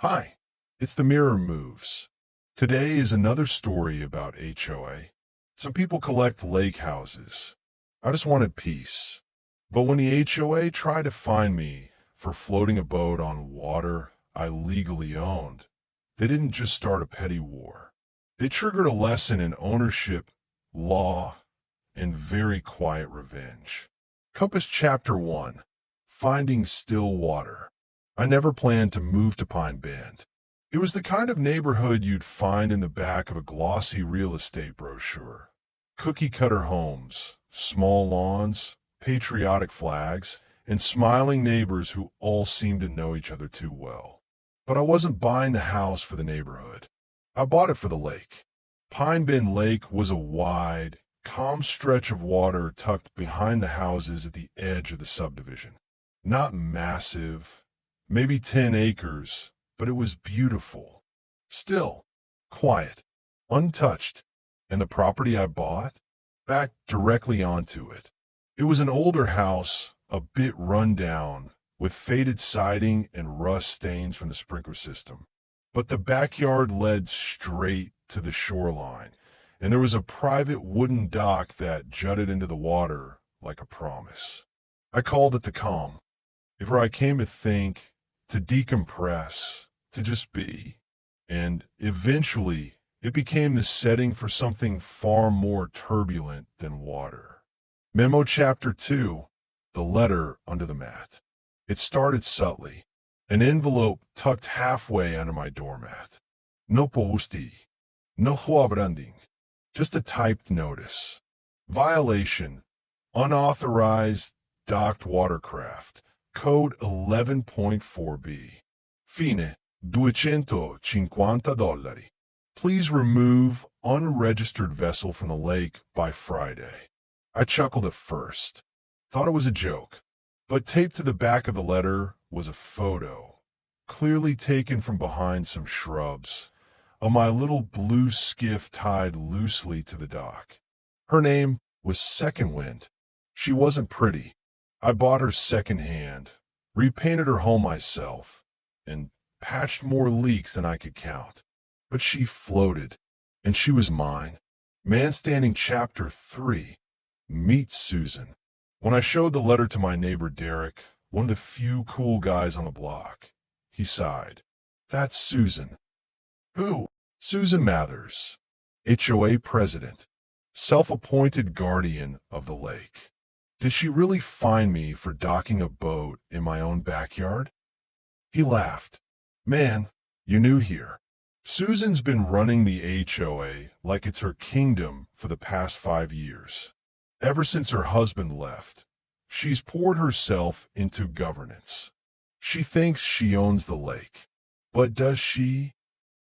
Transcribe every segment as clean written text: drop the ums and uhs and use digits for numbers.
Hi, it's the Mirror Moves. Today is another story about HOA. Some people collect lake houses. I just wanted peace. But when the HOA tried to fine me for floating a boat on water I legally owned, they didn't just start a petty war. They triggered a lesson in ownership, law, and very quiet revenge. Compass Chapter 1: Finding Still Water. I never planned to move to Pine Bend. It was the kind of neighborhood you'd find in the back of a glossy real estate brochure. Cookie-cutter homes, small lawns, patriotic flags, and smiling neighbors who all seemed to know each other too well. But I wasn't buying the house for the neighborhood. I bought it for the lake. Pine Bend Lake was a wide, calm stretch of water tucked behind the houses at the edge of the subdivision. Not massive, maybe 10 acres, but it was beautiful. Still, quiet, untouched, and the property I bought backed directly onto it. It was an older house, a bit run down, with faded siding and rust stains from the sprinkler system. But the backyard led straight to the shoreline, and there was a private wooden dock that jutted into the water like a promise. I called it the calm. Where I came to think, to decompress, to just be. And eventually, it became the setting for something far more turbulent than water. Memo Chapter 2: The Letter Under the Mat. It started subtly, an envelope tucked halfway under my doormat. No posti, no branding, just a typed notice. Violation: unauthorized docked watercraft. Code 11.4b. Fine, $250. Please remove unregistered vessel from the lake by Friday. I chuckled at first, thought it was a joke, but taped to the back of the letter was a photo, clearly taken from behind some shrubs, of my little blue skiff tied loosely to the dock. Her name was Second Wind. She wasn't pretty. I bought her secondhand, repainted her hull myself, and patched more leaks than I could count. But she floated, and she was mine. Man Standing Chapter 3: Meet Susan. When I showed the letter to my neighbor Derek, one of the few cool guys on the block, he sighed. That's Susan. Who? Susan Mathers, HOA president, self-appointed guardian of the lake. Did she really fine me for docking a boat in my own backyard? He laughed. Man, you're new here. Susan's been running the HOA like it's her kingdom for the past 5 years. Ever since her husband left, she's poured herself into governance. She thinks she owns the lake. But does she?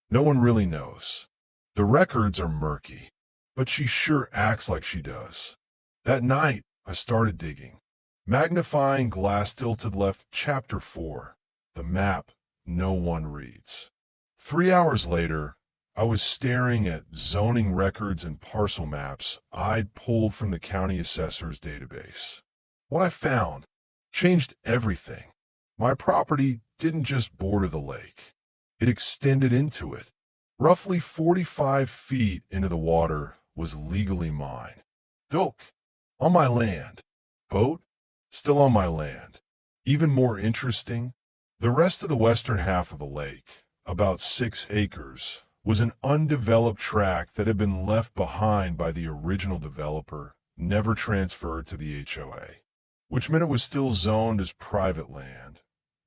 No one really knows. The records are murky, but she sure acts like she does. That night, I started digging. Magnifying glass tilted left. Chapter 4: The Map No One Reads. 3 hours later, I was staring at zoning records and parcel maps I'd pulled from the county assessor's database. What I found changed everything. My property didn't just border the lake. It extended into it. Roughly 45 feet into the water was legally mine. Doke. On my land. Boat? Still on my land. Even more interesting, the rest of the western half of the lake, about 6 acres, was an undeveloped tract that had been left behind by the original developer, never transferred to the HOA, which meant it was still zoned as private land,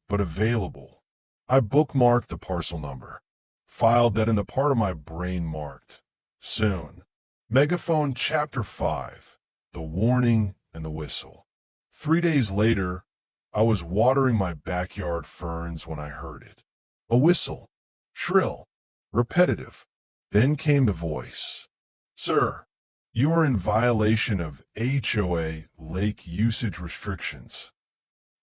but available. I bookmarked the parcel number, filed that in the part of my brain marked soon. Megaphone Chapter 5: The Warning and the Whistle. 3 days later, I was watering my backyard ferns when I heard it. A whistle, shrill, repetitive. Then came the voice. Sir, you are in violation of HOA lake usage restrictions.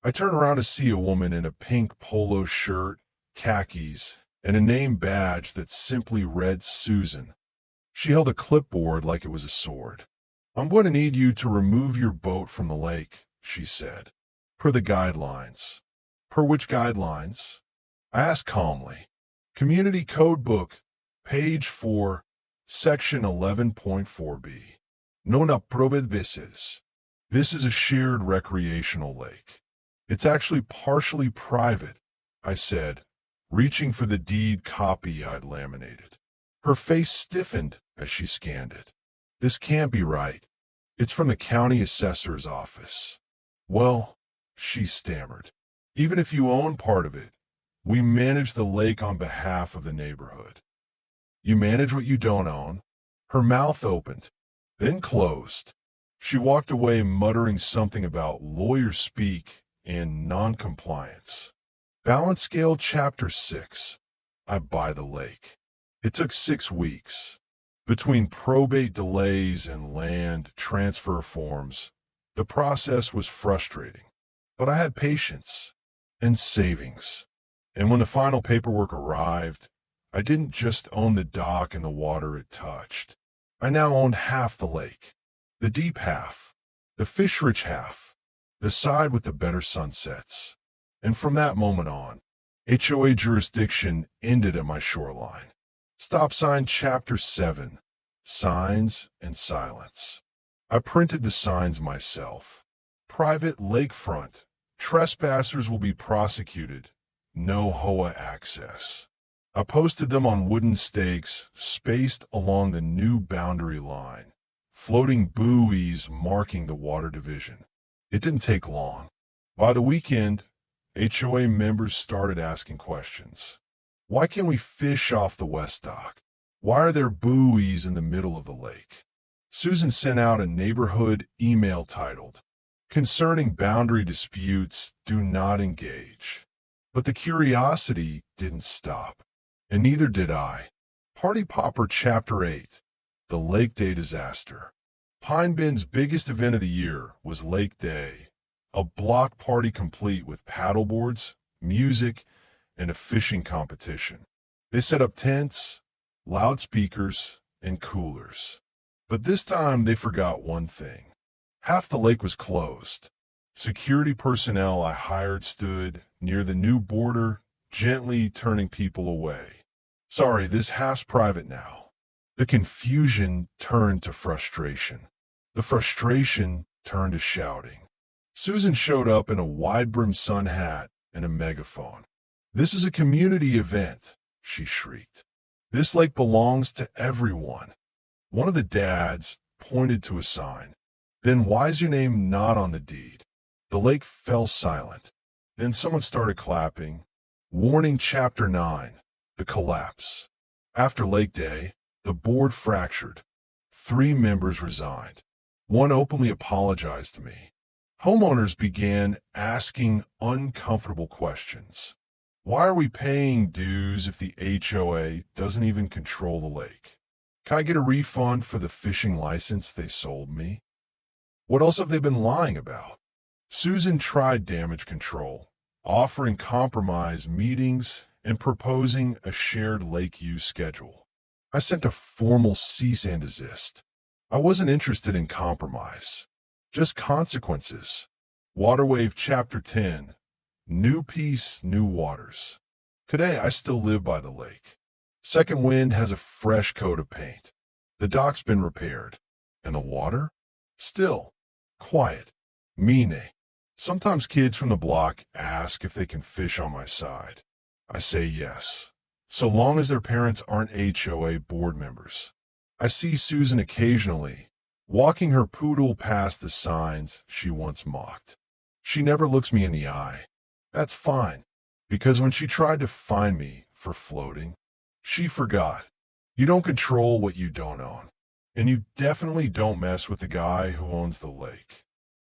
I turned around to see a woman in a pink polo shirt, khakis, and a name badge that simply read Susan. She held a clipboard like it was a sword. I'm going to need you to remove your boat from the lake, she said. Per the guidelines. Per which guidelines? I asked calmly. Community Code Book, page 4, section 11.4b. Non approved vices. This is a shared recreational lake. It's actually partially private, I said, reaching for the deed copy I'd laminated. Her face stiffened as she scanned it. This can't be right. It's from the county assessor's office. Well, she stammered, even if you own part of it, we manage the lake on behalf of the neighborhood. You manage what you don't own? Her mouth opened, then closed. She walked away muttering something about lawyer speak and non-compliance. Balance Scale Chapter 6. I buy the lake. It took 6 weeks. Between probate delays and land transfer forms, the process was frustrating. But I had patience and savings. And when the final paperwork arrived, I didn't just own the dock and the water it touched. I now owned half the lake. The deep half, the fish-rich half, the side with the better sunsets. And from that moment on, HOA jurisdiction ended at my shoreline. Stop sign Chapter 7, Signs and Silence. I printed the signs myself. Private lakefront. Trespassers will be prosecuted. No HOA access. I posted them on wooden stakes spaced along the new boundary line, floating buoys marking the water division. It didn't take long. By the weekend, HOA members started asking questions. Why can't we fish off the west dock? Why are there buoys in the middle of the lake? Susan sent out a neighborhood email titled, "Concerning boundary disputes, do not engage." But the curiosity didn't stop, and neither did I. Party Popper Chapter 8, The Lake Day Disaster. Pine Bend's biggest event of the year was Lake Day, a block party complete with paddleboards, music, and a fishing competition. They set up tents, loudspeakers, and coolers. But this time they forgot one thing. Half the lake was closed. Security personnel I hired stood near the new border, gently turning people away. Sorry, this half's private now. The confusion turned to frustration. The frustration turned to shouting. Susan showed up in a wide-brimmed sun hat and a megaphone. "This is a community event," she shrieked. "This lake belongs to everyone." One of the dads pointed to a sign. "Then why's your name not on the deed?" The lake fell silent. Then someone started clapping. Warning Chapter 9, The Collapse. After Lake Day, the board fractured. 3 members resigned. One openly apologized to me. Homeowners began asking uncomfortable questions. Why are we paying dues if the HOA doesn't even control the lake? Can I get a refund for the fishing license they sold me? What else have they been lying about? Susan tried damage control, offering compromise meetings and proposing a shared lake use schedule. I sent a formal cease and desist. I wasn't interested in compromise, just consequences. Waterwave Chapter 10, New Peace, New Waters. Today I still live by the lake. Second Wind has a fresh coat of paint. The dock's been repaired. And the water? Still. Quiet. Mine. Sometimes kids from the block ask if they can fish on my side. I say yes, so long as their parents aren't HOA board members. I see Susan occasionally, walking her poodle past the signs she once mocked. She never looks me in the eye. That's fine, because when she tried to fine me for floating, she forgot. You don't control what you don't own, and you definitely don't mess with the guy who owns the lake.